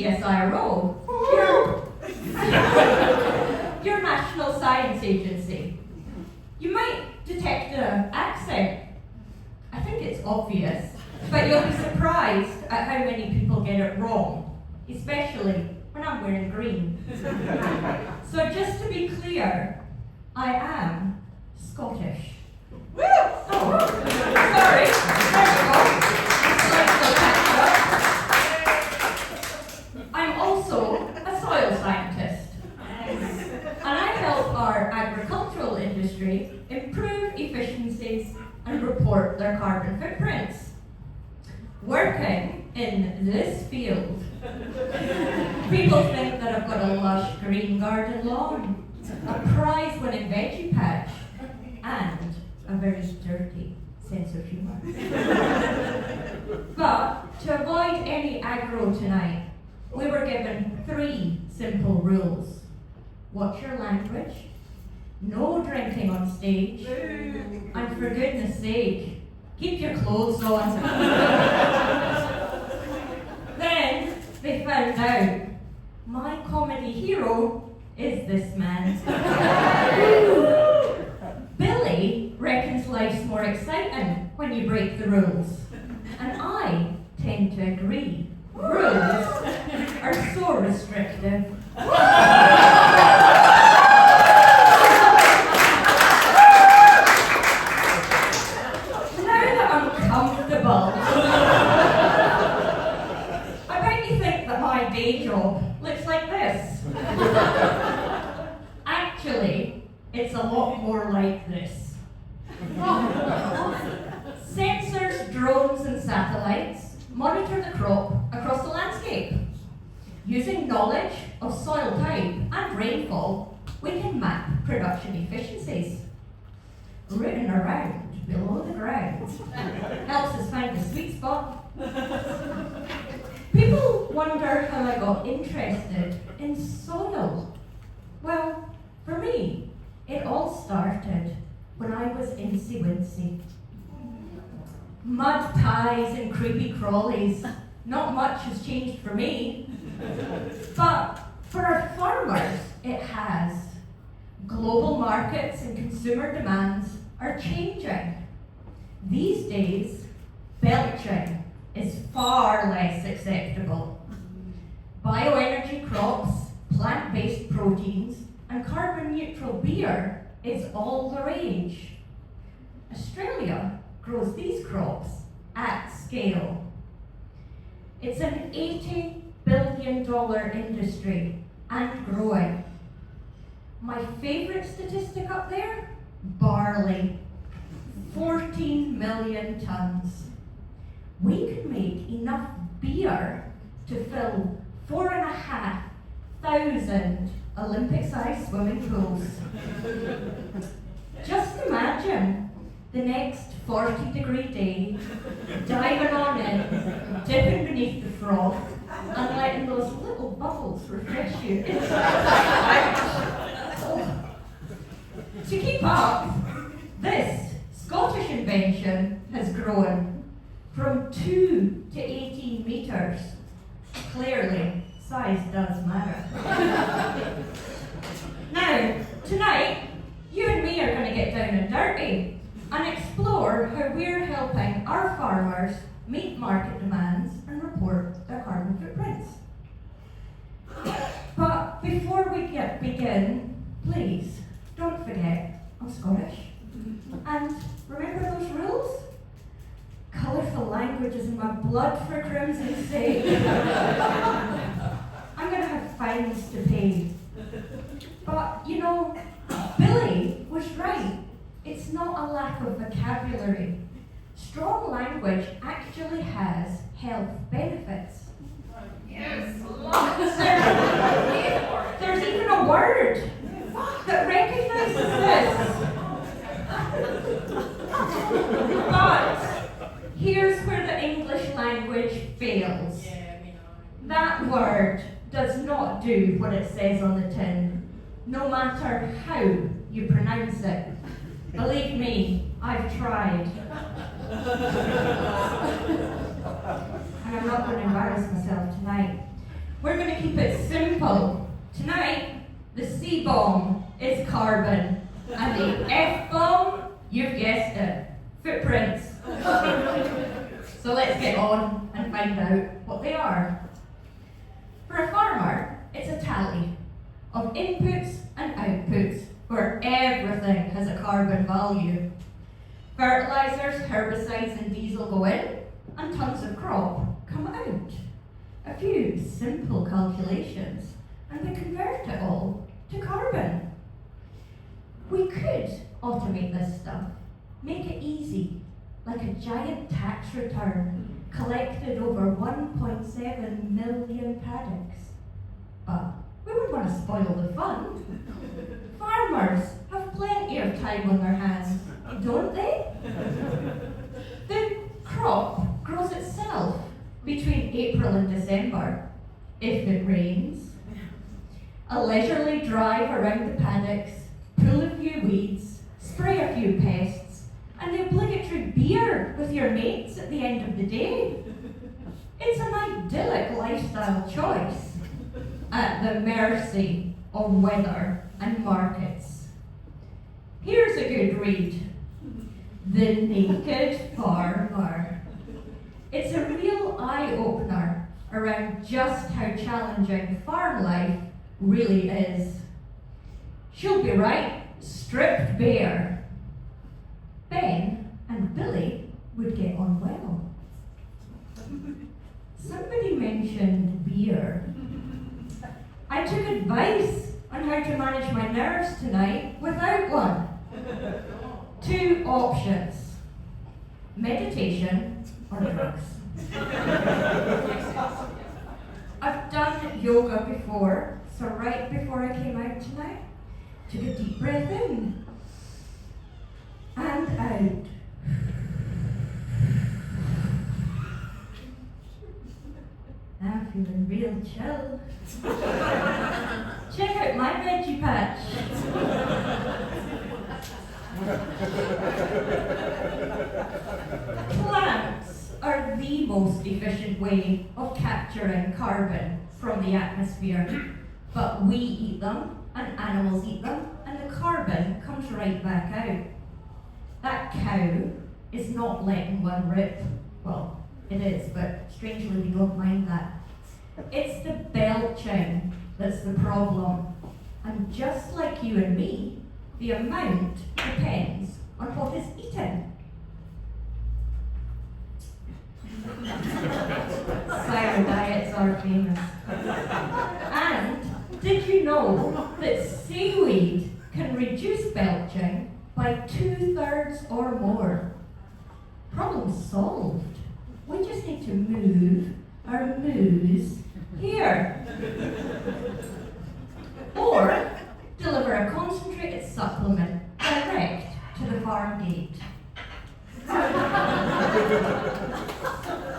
CSIRO, your National Science Agency. You might detect an accent. I think it's obvious, but you'll be surprised at how many people get it wrong, especially when I'm wearing green. So just to be clear, I am Scottish. Woo! Oh, sorry. There we go. I'm also a soil scientist, and I help our agricultural industry improve efficiencies and report their carbon footprints. Working in this field, people think that I've got a lush green garden lawn, a prize-winning veggie patch, and a very dirty sense of humour. But to avoid any aggro tonight, we were given 3 simple rules. Watch your language, no drinking on stage, and for goodness sake, keep your clothes on. Then they found out my comedy hero is this man. Billy reckons life's more exciting when you break the rules, and I tend to agree. Rules are so restrictive. Looks like this. Actually, it's a lot more like this. Sensors, drones, and satellites monitor the crop across the landscape. Using knowledge of soil type and rainfall, we can map production efficiencies. Rooting around below the ground helps us find the sweet spot. People wonder how I got interested in soil. Well, for me, it all started when I was incy-wincy. Mud pies and creepy crawlies, not much has changed for me. But for our farmers, it has. Global markets and consumer demands are changing. These days, belching is far less acceptable. Bioenergy crops, plant-based proteins, and carbon-neutral beer is all the rage. Australia grows these crops at scale. It's an $80 billion industry and growing. My favourite statistic up there? Barley. 14 million tons. We could make enough beer to fill 4,500 Olympic-sized swimming pools. Just imagine the next 40-degree day, diving on in, dipping beneath the froth, and letting those little bubbles refresh you. To keep up, this Scottish invention has grown from 2 to 18 metres. Clearly, size does matter. Now, tonight, you and me are going to get down and dirty and explore how we're helping our farmers meet market demands and report their carbon footprints. But before we begin, please don't forget I'm Scottish. And remember those rules? Colourful language is in my blood, for crimson's sake. I'm going to have fines to pay. But, you know, Billy was right. It's not a lack of vocabulary. Strong language actually has health benefits. Yes, lots. There's even a word that recognizes this. But here's where the English language fails. That word does not do what it says on the tin, no matter how you pronounce it. Believe me, I've tried. And I'm not going to embarrass myself tonight. We're going to keep it simple. Tonight, the C bomb is carbon, and the F bomb, you've guessed it, footprints. So let's get on and find out what they are. For a farmer, it's a tally of inputs and outputs where everything has a carbon value. Fertilizers, herbicides and diesel go in, and tons of crop come out. A few simple calculations, and we convert it all to carbon. We could automate this stuff, make it easy, like a giant tax return collected over 1.7 million paddocks. But we wouldn't want to spoil the fun. Farmers have plenty of time on their hands, don't they? The crop grows itself between April and December, if it rains. A leisurely drive around the paddocks, pull a few weeds, spray a few pests, and the obligatory beer with your mates at the end of the day. It's an idyllic lifestyle choice at the mercy of weather and markets. Here's a good read. The Naked Farmer. It's a real eye-opener around just how challenging farm life really is. She'll be right, stripped bare. Ben and Billy would get on well. Somebody mentioned beer. I took advice on how to manage my nerves tonight without one. 2 options: meditation or drugs. I've done yoga before, so right before I came out tonight, took a deep breath in and out. I'm feeling real chill. Check out my veggie patch. Plants are the most efficient way of capturing carbon from the atmosphere, but we eat them, and animals eat them, and the carbon comes right back out. That cow is not letting one rip. Well, it is, but strangely we don't mind that. It's the belching that's the problem. And just like you and me, the amount depends on what is eaten. CSIRO diets are famous. And did you know that seaweed can reduce belching by 2/3 or more? Problem solved. We just need to move our moose here. Or deliver a concentrated supplement direct to the farm gate.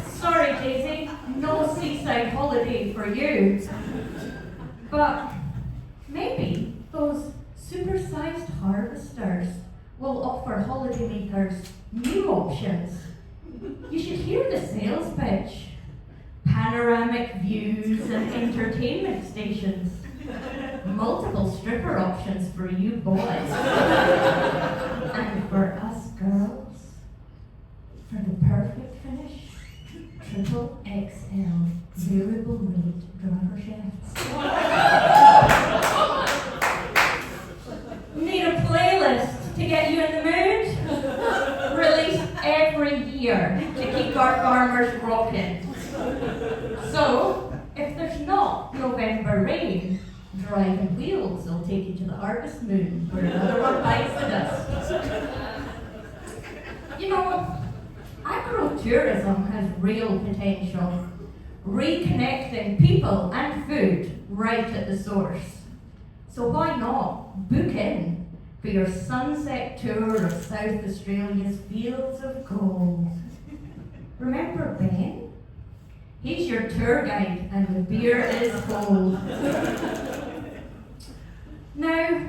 Sorry, Daisy, no seaside holiday for you. But maybe those supersized harvesters will offer holidaymakers new options. You should hear the sales pitch. Panoramic views and entertainment stations. Multiple stripper options for you boys. And for us girls, for the perfect finish, triple XL variable rate driver shafts. Need a playlist to get you in the mood? Released every year to keep our farmers rocking. So, if there's not November rain, driving wheels will take you to the harvest moon where another one bites the dust. You know, agro-tourism has real potential, reconnecting people and food right at the source. So why not book in for your sunset tour of South Australia's fields of gold? Remember Ben? He's your tour guide and the beer is cold. Now,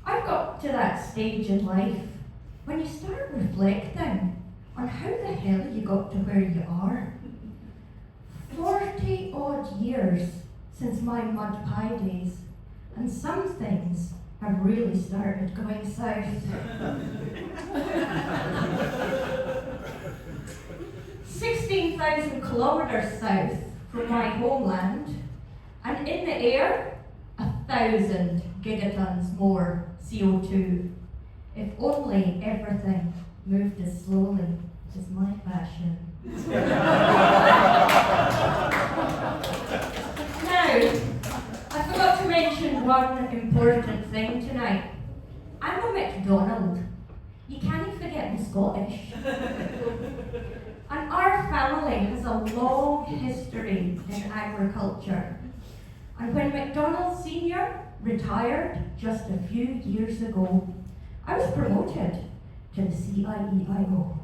I've got to that stage in life when you start reflecting on how the hell you got to where you are. 40 odd years years since my mud pie days, and some things have really started going south. 16,000 kilometres south from my homeland, and in the air, 1,000 gigatons more CO2. If only everything moved as slowly as my fashion. Now, I forgot to mention one important thing tonight. I'm a MacDonald. You can't forget I'm Scottish. And our family has a long history in agriculture. And when MacDonald Sr. retired just a few years ago, I was promoted to the CSIRO.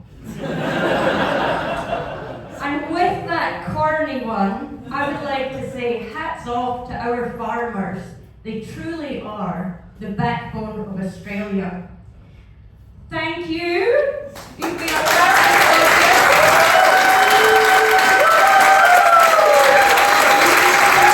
And with that corny one, I would like to say hats off to our farmers. They truly are the backbone of Australia. Thank you.